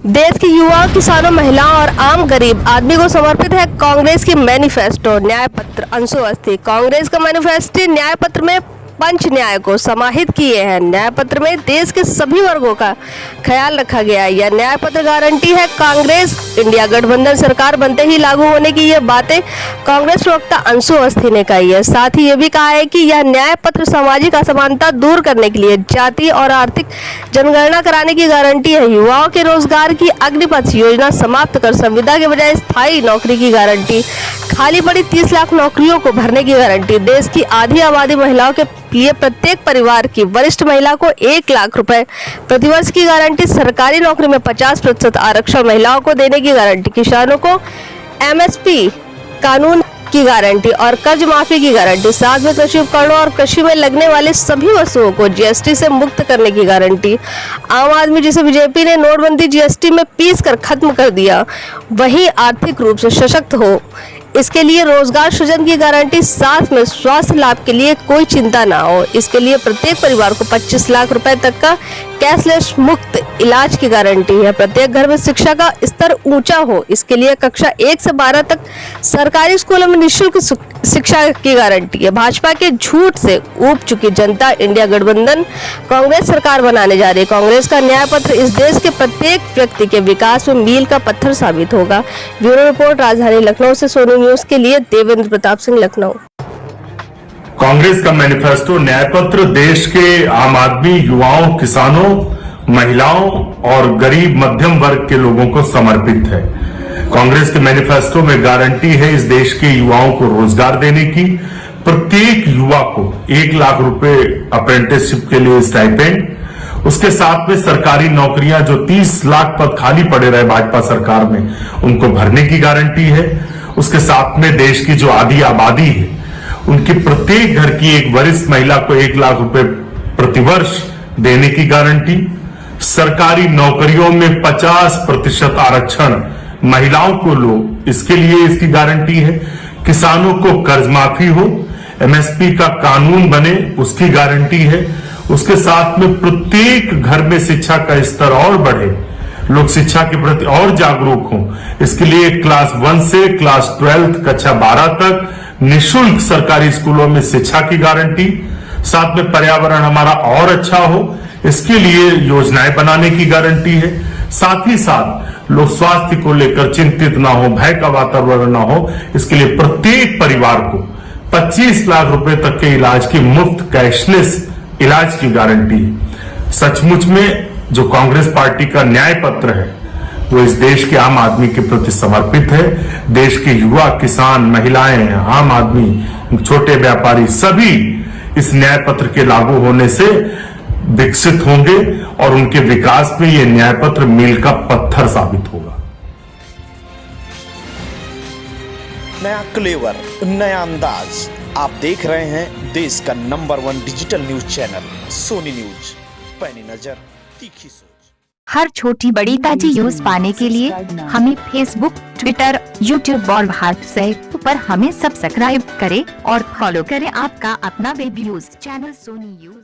देश के युवा, किसानों, महिलाओं और आम गरीब आदमी को समर्पित है कांग्रेस की मैनिफेस्टो न्याय पत्र। अंशु अवस्थी कांग्रेस का मैनिफेस्टो न्याय पत्र में पंच न्याय को समाहित किए हैं। न्याय पत्र में देश के सभी वर्गों का ख्याल रखा गया है। यह न्याय पत्र गारंटी है कांग्रेस इंडिया गठबंधन सरकार बनते ही लागू होने की। ये बातें कांग्रेस प्रवक्ता अंशु अवस्थी ने कही है। साथ ही ये भी कहा है कि यह न्याय पत्र सामाजिक असमानता दूर करने के लिए जाति और आर्थिक जनगणना कराने की गारंटी है। युवाओं के रोजगार की अग्निपथ योजना समाप्त कर संविदा के बजाय स्थायी नौकरी की गारंटी, खाली पड़ी 30 लाख नौकरियों को भरने की गारंटी, देश की आधी आबादी महिलाओं के लिए प्रत्येक परिवार की वरिष्ठ महिला को 1 लाख रुपए प्रतिवर्ष की गारंटी, सरकारी नौकरी में 50% आरक्षण महिलाओं को देने की गारंटी, किसानों को एमएसपी कानून की गारंटी और कर्ज माफी की गारंटी, साथ में कृषि उपकरणों और कृषि में लगने वाली सभी वस्तुओं को जीएसटी से मुक्त करने की गारंटी। आम आदमी जिसे बीजेपी ने नोटबंदी जीएसटी में पीस कर खत्म कर दिया, वही आर्थिक रूप से सशक्त हो, इसके लिए रोजगार सृजन की गारंटी, साथ में स्वास्थ्य लाभ के लिए कोई चिंता ना हो, इसके लिए प्रत्येक परिवार को 25 लाख रुपए तक का कैशलेस मुक्त इलाज की गारंटी है। प्रत्येक घर में शिक्षा का स्तर ऊंचा हो, इसके लिए कक्षा 1 से 12 तक सरकारी स्कूलों में निःशुल्क शिक्षा की गारंटी है। भाजपा के झूठ से ऊब चुकी जनता इंडिया गठबंधन कांग्रेस सरकार बनाने जा रही है। कांग्रेस का न्याय पत्र इस देश के प्रत्येक व्यक्ति के विकास में मील का पत्थर साबित होगा। ब्यूरो रिपोर्ट, राजधानी लखनऊ से सोनी न्यूज के लिए देवेंद्र प्रताप सिंह, लखनऊ। कांग्रेस का मैनिफेस्टो न्याय पत्र देश के आम आदमी, युवाओं, किसानों, महिलाओं और गरीब मध्यम वर्ग के लोगों को समर्पित है। कांग्रेस के मैनिफेस्टो में गारंटी है इस देश के युवाओं को रोजगार देने की, प्रत्येक युवा को 1 लाख रुपए अप्रेंटिसशिप के लिए स्टाइपेंड, उसके साथ में सरकारी नौकरियां जो 30 लाख पद खाली पड़े रहे भाजपा सरकार में, उनको भरने की गारंटी है। उसके साथ में देश की जो आधी आबादी है, उनकी प्रत्येक घर की एक वरिष्ठ महिला को 1 लाख रुपए प्रतिवर्ष देने की गारंटी, सरकारी नौकरियों में 50% आरक्षण महिलाओं को लो, इसके लिए इसकी गारंटी है। किसानों को कर्ज माफी हो, एमएसपी का कानून बने, उसकी गारंटी है। उसके साथ में प्रत्येक घर में शिक्षा का स्तर और बढ़े, लोग शिक्षा के प्रति और जागरूक हों, इसके लिए क्लास 1 से क्लास 12 कक्षा 12 तक निःशुल्क सरकारी स्कूलों में शिक्षा की गारंटी, साथ में पर्यावरण हमारा और अच्छा हो, इसके लिए योजनाएं बनाने की गारंटी है। साथ ही साथ लोग स्वास्थ्य को लेकर चिंतित ना हो, भय का वातावरण ना हो, इसके लिए प्रत्येक परिवार को 25 लाख रुपए तक के इलाज की मुफ्त कैशलेस इलाज की गारंटी है। सचमुच में जो कांग्रेस पार्टी का न्याय पत्र है वो इस देश के आम आदमी के प्रति समर्पित है। देश के युवा, किसान, महिलाएं, आम आदमी, छोटे व्यापारी सभी इस न्याय पत्र के लागू होने से विकसित होंगे और उनके विकास में ये न्याय पत्र मील का पत्थर साबित होगा। नया क्लेवर, नया अंदाज, आप देख रहे हैं देश का number 1 digital news channel Soni news. पैनी नजर, तीखी सोच। हर छोटी बड़ी ताजी न्यूज पाने के लिए हमें फेसबुक, ट्विटर, यूट्यूब और व्हाट्सएप पर हमें सब्सक्राइब करें और फॉलो करें आपका अपना web news channel Soni news.